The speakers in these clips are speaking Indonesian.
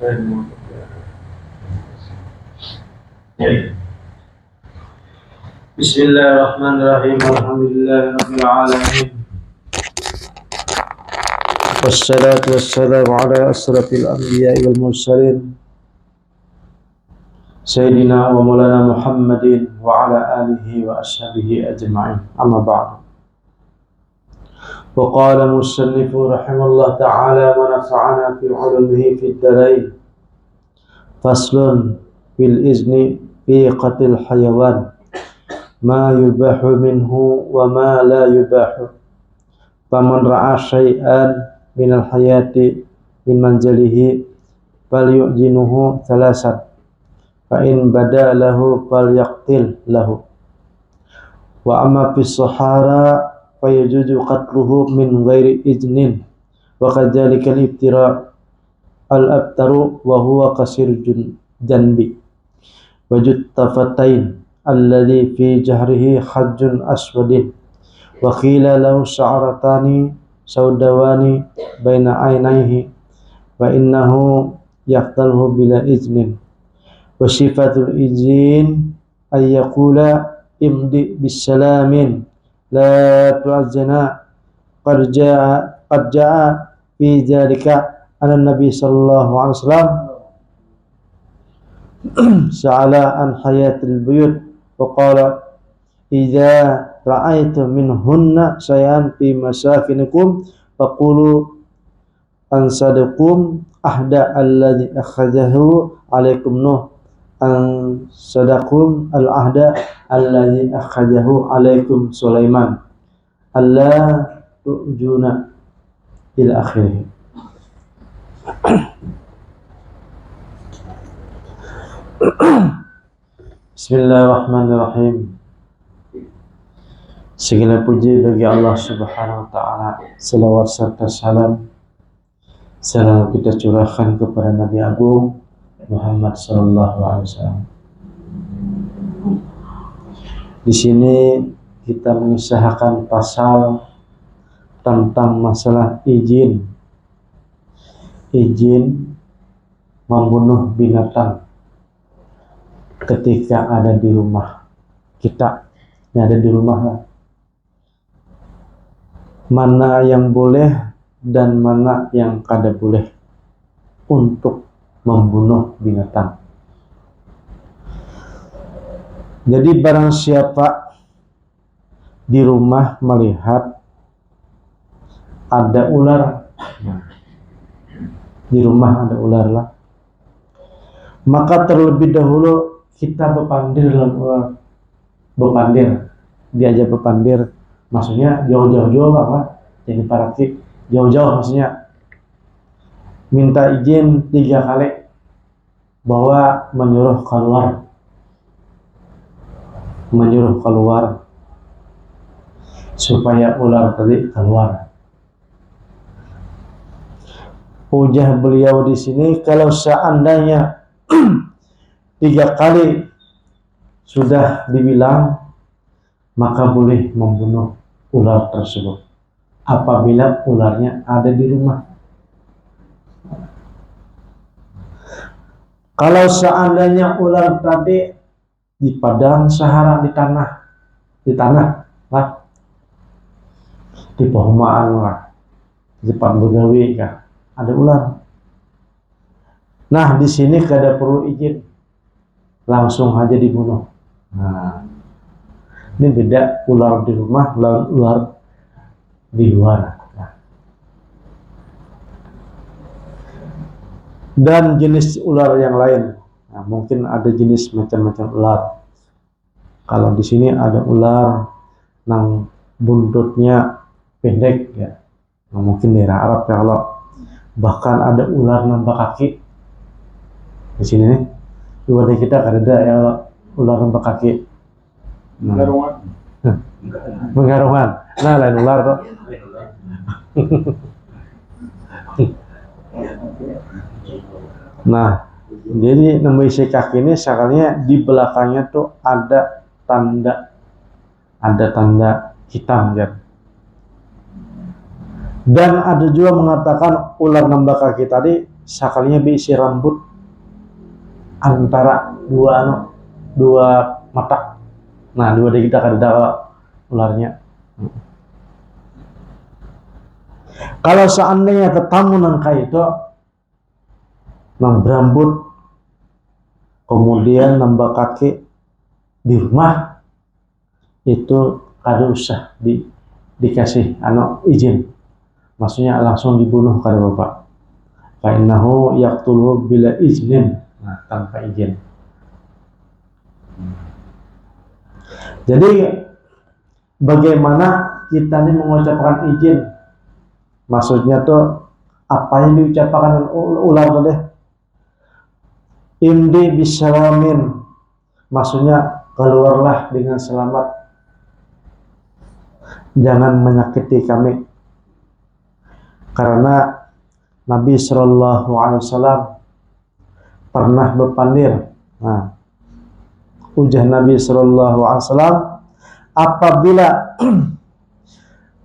Bismillahirrahmanirrahim. Alhamdulillahirabbil alamin. Wassalatu wassalamu ala asrafil anbiya'i wal mursalin Sayyidina wa maulana Muhammadin wa ala alihi wa ashabihi ajma'in. Amma ba'du. Wa qala musannifu rahimahullah ta'ala wa nafa'ana fi 'ulumihi fid dharain. Faslun fil izni fi qatil hayawan ma yubahu minhu wa ma la yubahu. Faman ra'a syai'an minal hayati min manzalihi falyu'jinuhu thalasan fa in bada lahu falyaqtil lahu wa amma fis sahara fayajuzu qatluhu min ghairi iznin wa kadzalika al-ibtira al-abtaru wa huwa qasir janbi wajud tafatain alladhi fi jahrihi hajjun aswadin wa qila lahu sya'ratani saudawani baina ainaihi wa innahu yaqtalhu bila iznin wa sifatul izin ay yaqula imdi bisalamin la tu'azzana qad jaa fi dhalika anna nabi sallallahu alaihi wasallam sa'ala an hayatil buyut wa qala idza ra'aytum minhunna shay'an fi masakinikum faqulu ansadakum ahda alladhi akhadahu alaikum nuh ansadakum al-ahda alladhi akhadahu alaikum Sulaiman alla tu'juna ila akhirih. Bismillahirrahmanirrahim. Segala puji bagi Allah Subhanahu wa taala. Selawat serta salam selalu kita curahkan kepada Nabi Agung Muhammad sallallahu alaihi wasallam. Di sini kita mengisahkan pasal tentang masalah izin membunuh binatang ketika ada di rumah kita, yang ada di rumah lah. Mana yang boleh dan mana yang kada boleh untuk membunuh binatang. Jadi barang siapa di rumah melihat ada ular, di rumah ada ular lah, maka terlebih dahulu kita bepandir dalam ular. Bepandir, diajak bepandir, maksudnya jauh-jauh apa? Jadi paratik, jauh-jauh maksudnya. Minta izin 3 kali bahwa menyuruh keluar supaya ular tadi keluar. Ujah beliau di sini, kalau seandainya 3 kali sudah dibilang, maka boleh membunuh ular tersebut apabila ularnya ada di rumah. Kalau seandainya ular tadi di padang sahara, di tanah lah, di perumahan lah, di tempat begawi kan, ada ular. Nah, di sini kada perlu izin, langsung aja dibunuh. Nah, ini beda ular di rumah lawan ular di luar. Nah. Dan jenis ular yang lain, nah, mungkin ada jenis macam-macam ular. Kalau di sini ada ular yang buntutnya pendek ya, nah, mungkin daerah Arab ya. Kalau bahkan ada ular nambah kaki di sini nih, di kita ada ya ular nambah kaki. Menggarungan. Nah, lain ular kok. Nah, jadi nambah isi kaki ini sekalinya di belakangnya tuh ada tanda hitam ya. Dan ada juga mengatakan ular nambah kaki tadi sekalinya berisi rambut antara dua mata. Nah, dua di kita kada ularnya. Kalau seandainya tetamu nang itu nang berambut kemudian nambah kaki di rumah, itu kada usah dikasih izin, maksudnya langsung dibunuh kada bapak. Fa innahu yaqtulu bila iznin, nah, tanpa izin. Jadi bagaimana kita ini mengucapkan izin? Maksudnya tuh apa yang diucapkan ular tadi? Imdi bisalamin, maksudnya keluarlah dengan selamat, jangan menyakiti kami. Karena Nabi Shallallahu Alaihi Wasallam pernah berpandir. Nah, ujar Nabi Shallallahu Alaihi Wasallam, apabila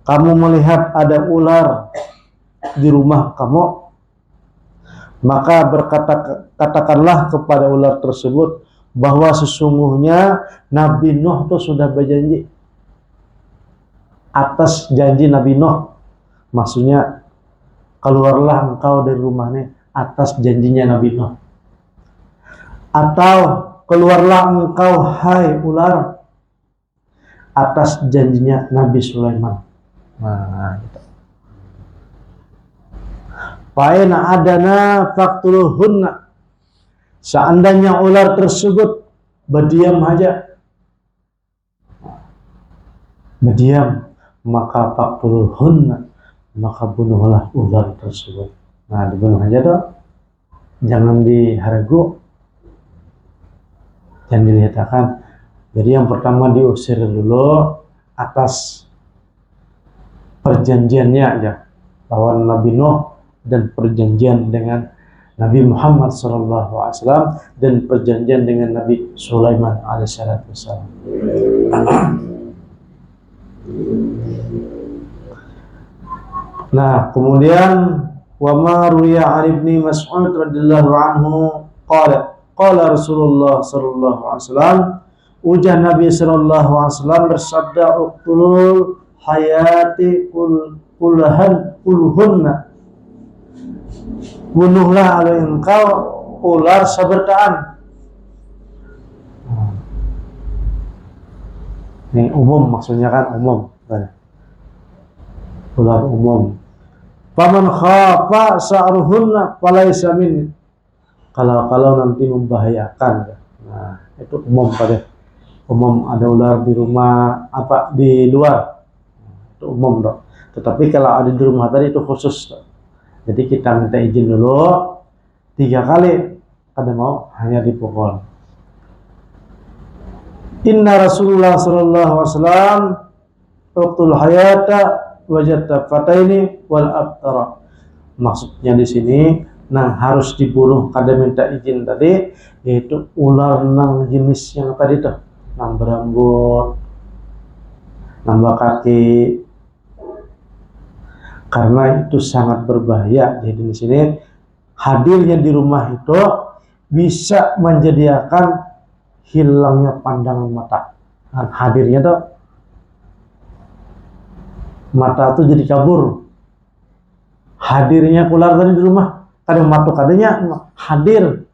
kamu melihat ada ular di rumah kamu, maka katakanlah kepada ular tersebut bahwa sesungguhnya Nabi Nuh itu sudah berjanji. Atas janji Nabi Nuh, maksudnya keluarlah engkau dari rumahnya atas janjinya Nabi Nuh. Atau keluarlah engkau hai ular atas janjinya Nabi Sulaiman. Nah, gitu. Fa'ina adana faqtuluhunna, seandainya ular tersebut berdiam aja, berdiam, maka faqtuluhunna, maka bunuhlah ular tersebut. Nah, dibunuh aja tuh, jangan dihargu, jangan dilihatkan. Jadi yang pertama diusir dulu atas perjanjiannya aja, lawan Nabi Nuh dan perjanjian dengan Nabi Muhammad SAW dan perjanjian dengan Nabi Sulaiman alaihissalam. Nah, kemudian wa ma ruya Ibnu Mas'ud radhiyallahu anhu qala Rasulullah sallallahu alaihi wasallam, ujar Nabi sallallahu alaihi wasallam bersabda, uqtulul hayati kulhunna, bunuhlah oleh engkau ular sebertaan. Ini umum, maksudnya kan umum, ular umum. Faman khafa sa'ruhunna falaysa minni, kalau nanti membahayakan. Nah, itu umum pada umum, ada ular di rumah apa di luar, itu umum dong. Tetapi kalau ada di rumah tadi itu khusus dong. Jadi kita minta izin dulu 3 kali, kada mau hanya dipukul. Inna Rasulullah sallallahu alaihi wasallam uqtul hayata wajata fataini wal abtara. Maksudnya di sini nang harus dibunuh kada minta izin tadi, yaitu ular nang jenis yang tadi tuh, nang berambut, nambah kaki, karena itu sangat berbahaya. Jadi di sini hadirnya di rumah itu bisa menjadikan hilangnya pandangan mata. Dan hadirnya tuh mata tuh jadi kabur. Hadirnya ular tadi di rumah, kadang mata kadangnya hadir.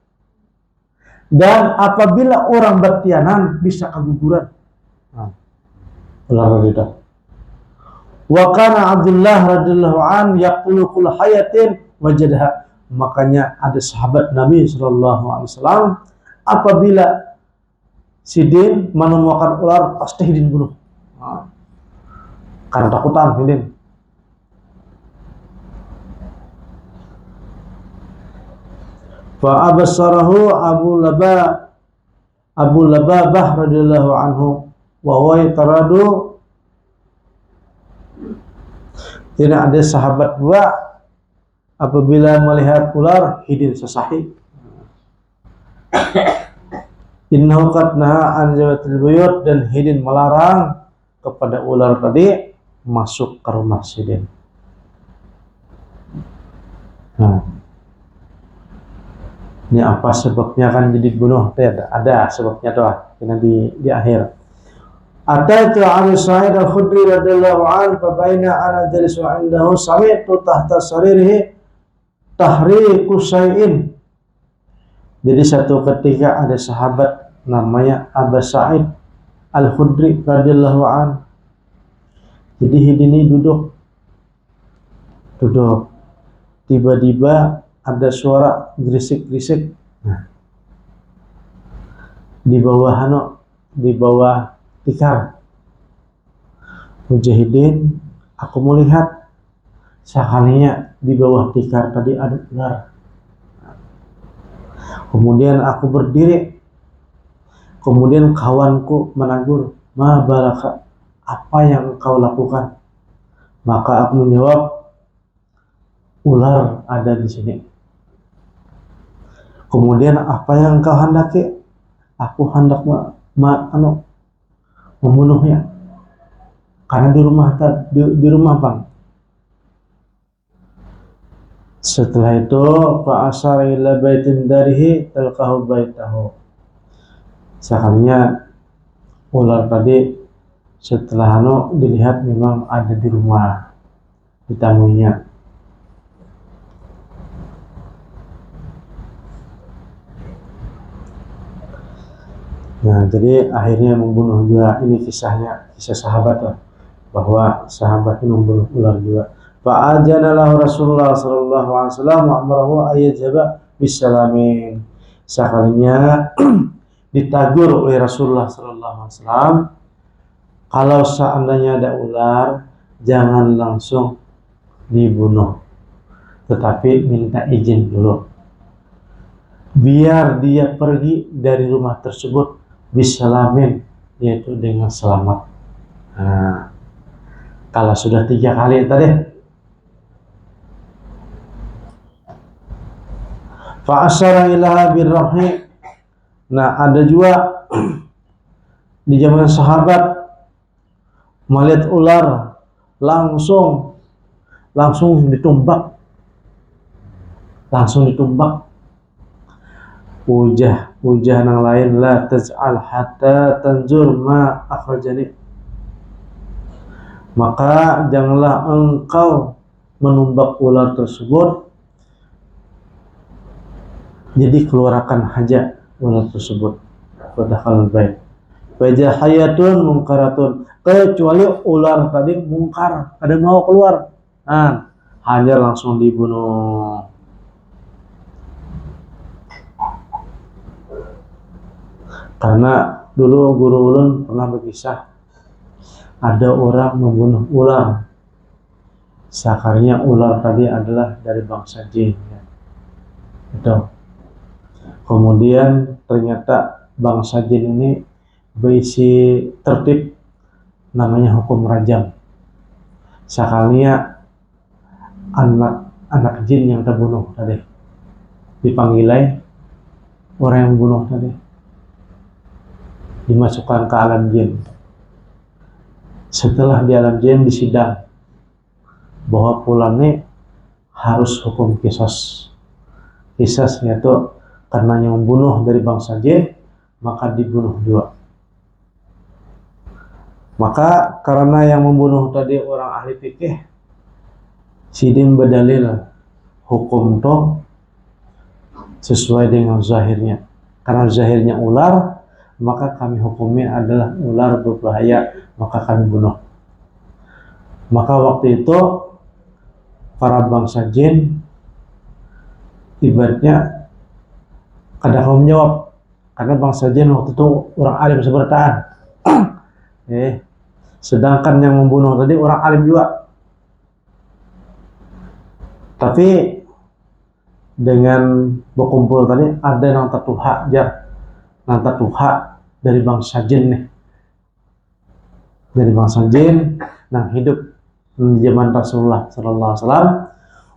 Dan apabila orang bertianan bisa keguguran. Nah, ular tadi itu. Wa kana Abdullah radhiyallahu an yaqulu kul hayatin wajadha, makanya ada sahabat Nabi sallallahu alaihi wasallam apabila sidin menemukan ular pasti hidin bunuh. Nah, karena takutan hidin. Fa absarahu Abu Lababah radhiyallahu anhu wa huwa yataradu. Tidak ada sahabat dua apabila melihat ular hidin sesahi. Innahu qad naha an zawatil buyut, dan hidin melarang kepada ular tadi masuk ke rumah sidin. Nah, Ini apa sebabnya kan jadi bunuh? Ada sebabnya doa. Ini di akhir. Ataitu Abu Sa'id Al-Khudri radhiyallahu anhu fa baina ana jalisu 'indahu sami'tu tahta saririhi tahriku syai'in. Jadi satu ketika ada sahabat namanya Abu Sa'id Al-Khudri radhiyallahu anhu. Jadi ini duduk. Tiba-tiba ada suara grisik-grisik. Nah, di bawah tikar. Mujahidin, aku melihat sekalinya di bawah tikar tadi ada ular. Kemudian aku berdiri. Kemudian kawanku menegur, "Ma balaka, apa yang engkau lakukan?" Maka aku menjawab, "Ular ada di sini." Kemudian, "Apa yang engkau hendaki?" Aku hendak membunuhnya. Karena di rumah Bang. Setelah itu, fa asyara ila baitin darihi talqahu baitahu. Sekalinya ular tadi setelah dilihat memang ada di rumah ditamuinya. Nah, jadi akhirnya membunuh juga. Ini kisah sahabat lah, bahwa sahabat ini membunuh ular juga. Fa'ajana lahu Rasulullah sallallahu alaihi wasallam wa amarahu ayyajaba bisalamin. Sekalinya ditagur oleh Rasulullah sallallahu alaihi wasallam, kalau seandainya ada ular jangan langsung dibunuh, tetapi minta izin dulu biar dia pergi dari rumah tersebut bisalamin, yaitu dengan selamat. Nah, kalau sudah 3 kali tadi, fa asyara ilaha birrahmi. Nah, ada juga di zaman sahabat melihat ular langsung ditumbak. Ujah nang lain, la taj'al hatta tanzur ma akhrajani. Maka janganlah engkau menumbak ular tersebut, jadi keluarkan hajat ular tersebut. Padahal baik. Wajah hayatun mungkaratun, kecuali ular tadi mungkar, ada mau keluar, nah hajar langsung dibunuh. Karena dulu guru ulun pernah berkisah, ada orang membunuh ular. Sakarnya ular tadi adalah dari bangsa jin. Itu. Kemudian ternyata bangsa jin ini berisi tertib, namanya hukum rajam. Sakarnya anak jin yang terbunuh tadi dipanggilai orang yang bunuh tadi, dimasukkan ke alam jin. Setelah di alam jin disidang bahwa pulang ini harus hukum qisas, yaitu karena yang membunuh dari bangsa jin maka dibunuh juga. Maka karena yang membunuh tadi orang ahli fikih, sidin berdalil hukum toh sesuai dengan zahirnya. Karena zahirnya ular, maka kami hukumnya adalah ular berbahaya, maka kami bunuh. Maka waktu itu para bangsa jin ibaratnya kadang kamu menjawab, karena bangsa jin waktu itu orang alim bisa bertahan. Sedangkan yang membunuh tadi orang alim juga. Tapi dengan berkumpul tadi ada yang tertuha aja, yang tertuha dari bangsa jin nih, dari bangsa jin, yang hidup di zaman Rasulullah Sallallahu Alaihi Wasallam.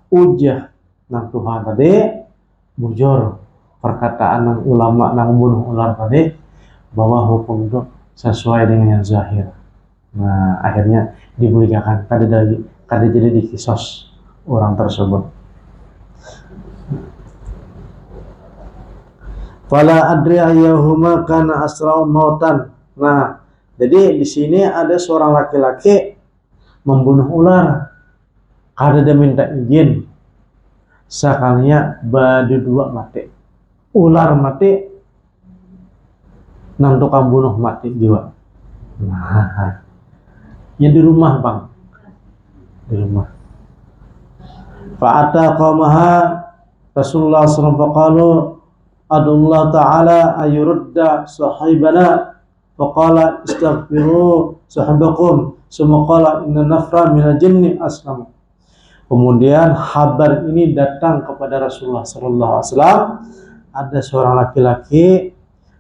Ujah nang Tuhan tadi bujur perkataan nang ulama nang bunuh ular tadi bahwa hukum itu sesuai dengan yang zahir. Nah, akhirnya diberikan kada jadi dikisos orang tersebut. Fala adri ayyuhuma kana asra'u mautan. Nah, jadi di sini ada seorang laki-laki membunuh ular. Kada dia minta izin. Sekalinya badu dua mati. Ular mati, nang tukang bunuh mati juga. Nah, ya di rumah bang, di rumah. Fa'ata qawmaha Rasulullah SAW adullah ta'ala ayurudda sahibana faqala istaghfiru sahibakum summa qala inna nafra minal jinni aslamu. Kemudian kabar ini datang kepada Rasulullah SAW, ada seorang laki-laki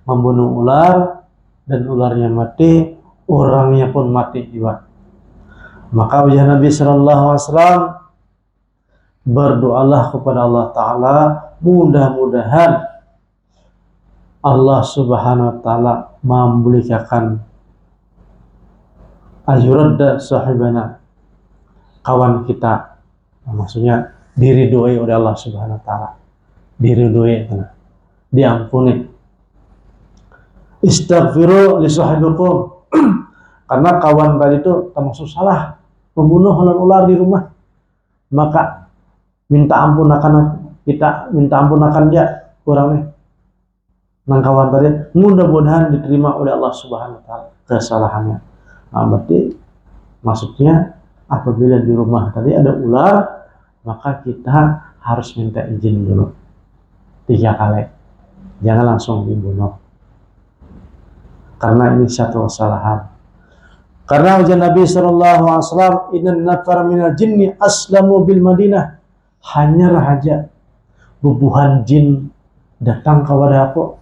membunuh ular dan ularnya mati, orangnya pun mati juga. Maka ujar Nabi SAW, berdoalah kepada Allah Ta'ala, mudah-mudahan Allah Subhanahu Wa Ta'ala membolehkan ayuradda sahibana, kawan kita, maksudnya diridhoi oleh Allah Subhanahu Wa Ta'ala, diridhoi, diampuni. Istaghfiru li sahibikum, karena kawan tadi itu termasuk salah membunuh ular di rumah, maka minta ampun akan kita, minta ampun akan dia kurangnya nang kawan tadi, mudah-mudahan diterima oleh Allah Subhanahu Wa Ta'ala kesalahannya. Nah, berarti maksudnya apabila di rumah tadi ada ular, maka kita harus minta izin dulu 3 kali, jangan langsung dibunuh, karena ini satu kesalahan. Karena ujian Nabi SAW, inna nafar minal jinni aslamu bil Madinah, hanya rahaja bubuhan jin datang kepada aku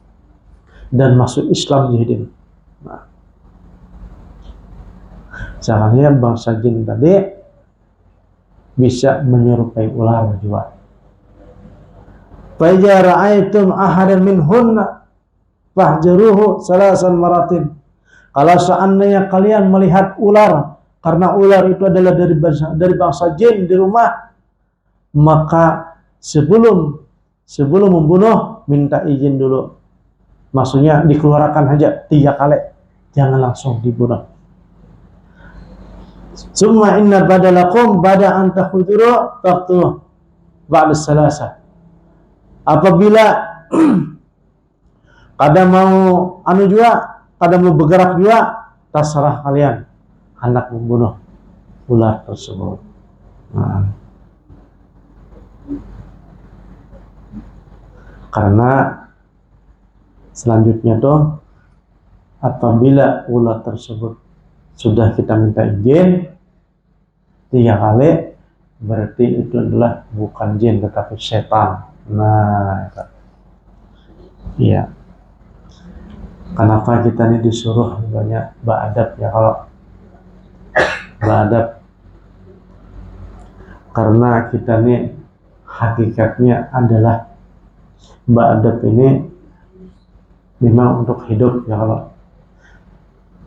dan masuk Islam di hidin. Nah, caranya bangsa jin tadi bisa menyerupai ular juga. Fa idza ra'aitum ahadan minhunna fahjaruhu salasan maratin. Kalau seandainya kalian melihat ular, karena ular itu adalah dari bangsa jin di rumah, maka sebelum membunuh minta izin dulu. Maksudnya dikeluarkan aja 3 kali, jangan langsung dibunuh. Summa inna badalakum bada an takhuduru taqtu ba'da salasa. Apabila kada mau kada mau bergerak juga, terserah kalian hendak membunuh ular tersebut. Nah, karena selanjutnya tuh apabila ular tersebut sudah kita minta izin 3 kali, berarti itu adalah bukan jin tetapi setan. Nah, iya. Kenapa kita ini disuruh banyak beradab ya? Kalau beradab, karena kita ini hakikatnya adalah beradab ini memang untuk hidup ya Allah.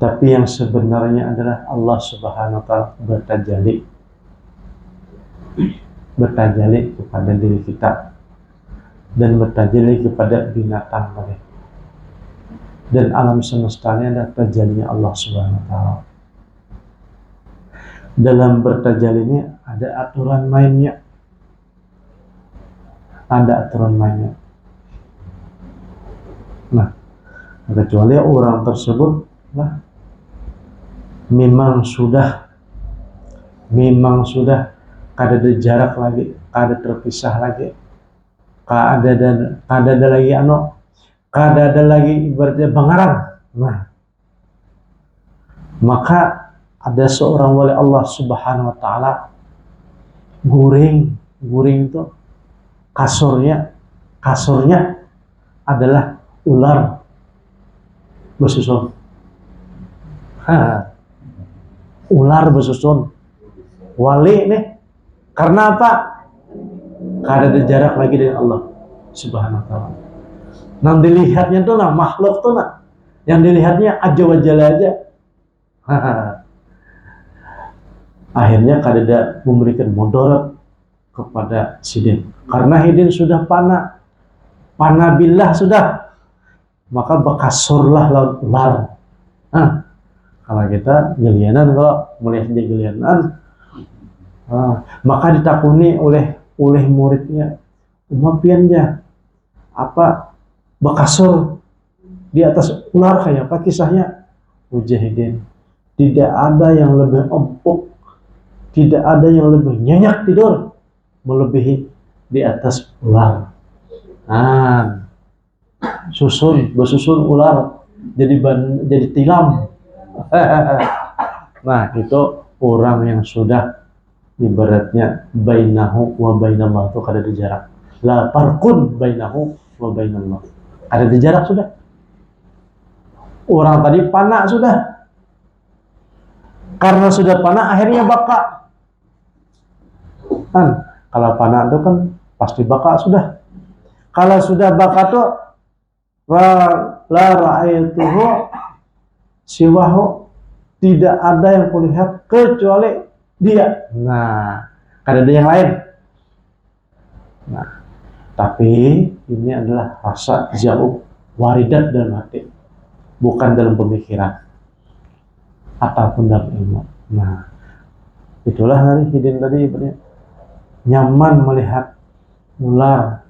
Tapi yang sebenarnya adalah Allah Subhanahu Wa Ta'ala bertajalli kepada diri kita dan bertajalli kepada binatang tadi. Dan alam semestanya adalah tajallinya Allah Subhanahu Wa Ta'ala. Dalam bertajalli ini ada aturan mainnya. Nah, kecuali orang tersebut memang sudah kada ada jarak lagi, kada terpisah lagi, kada ada lagi ibaratnya bangaran. Nah, maka ada seorang wali Allah Subhanahu Wa Ta'ala guring itu kasurnya adalah ular bersusun. Ular bersusun. Wali nih, karena apa? Karena ada jarak lagi dari Allah Subhanahu Wa Ta'ala. Yang dilihatnya tuh makhluk tuh yang dilihatnya aja wajah aja. Akhirnya kada memberikan mudarat kepada sidin, karena hidin sudah panah billah sudah maka bekasurlah lawan ular. Nah, kalau kita gelianan, kalau melihat dia gelianan, maka ditakuni oleh muridnya, umapiannya apa bekasur di atas ular kayak apa kisahnya? Mujahidin, tidak ada yang lebih empuk, tidak ada yang lebih nyenyak tidur melebihi di atas ular. Nah, bersusun ular jadi tilam. Nah, itu orang yang sudah ibaratnya bainahu wa bainallah, itu ada di jarak. La farqun bainahu wa bainallah. Ada di jarak sudah. Orang tadi panak sudah. Karena sudah panak akhirnya baka. Kan kalau panak itu kan pasti baka sudah. Kalau sudah baka tuh la ra'aituhu siwahu, tidak ada yang kulihat kecuali dia. Nah, ada yang lain. Nah, tapi ini adalah rasa jauh waridat dalam hati, bukan dalam pemikiran ataupun dalam ilmu. Nah, itulah tadi Hidin tadi nyaman melihat ular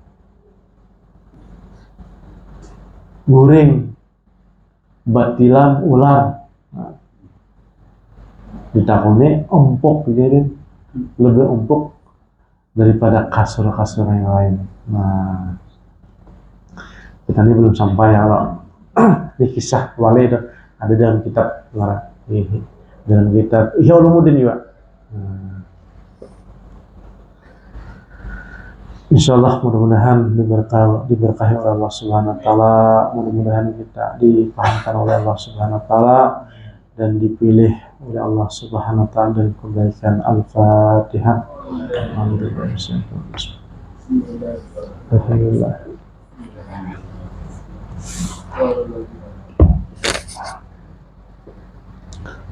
guring, batilam ular. Nah, ditakuni empuk, jadi lebih empuk daripada kasur-kasur yang lain. Nah, kita ini belum sampai ya, kalau di kisah wali itu ada dalam kitab ini, dalam kitab Ihya Ulumuddin juga. Insyaallah mudah-mudahan diberkahi oleh Allah Subhanahu wa taala, mudah-mudahan kita dipahamkan oleh Allah Subhanahu wa taala dan dipilih oleh Allah Subhanahu wa taala dari kebaikan. Al-Fatihah. Alhamdulillah.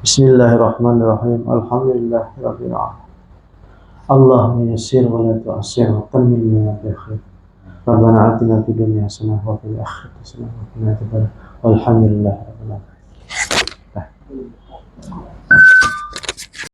Bismillahirrahmanirrahim. Alhamdulillahirabbil alamin. Allahumma yassir wa la tu'assir wa tammim bi khair. Rabbana atina fid dunya hasanah wa fil akhirati hasanah wa qina adzabannar. Walhamdulillahirabbil alamin.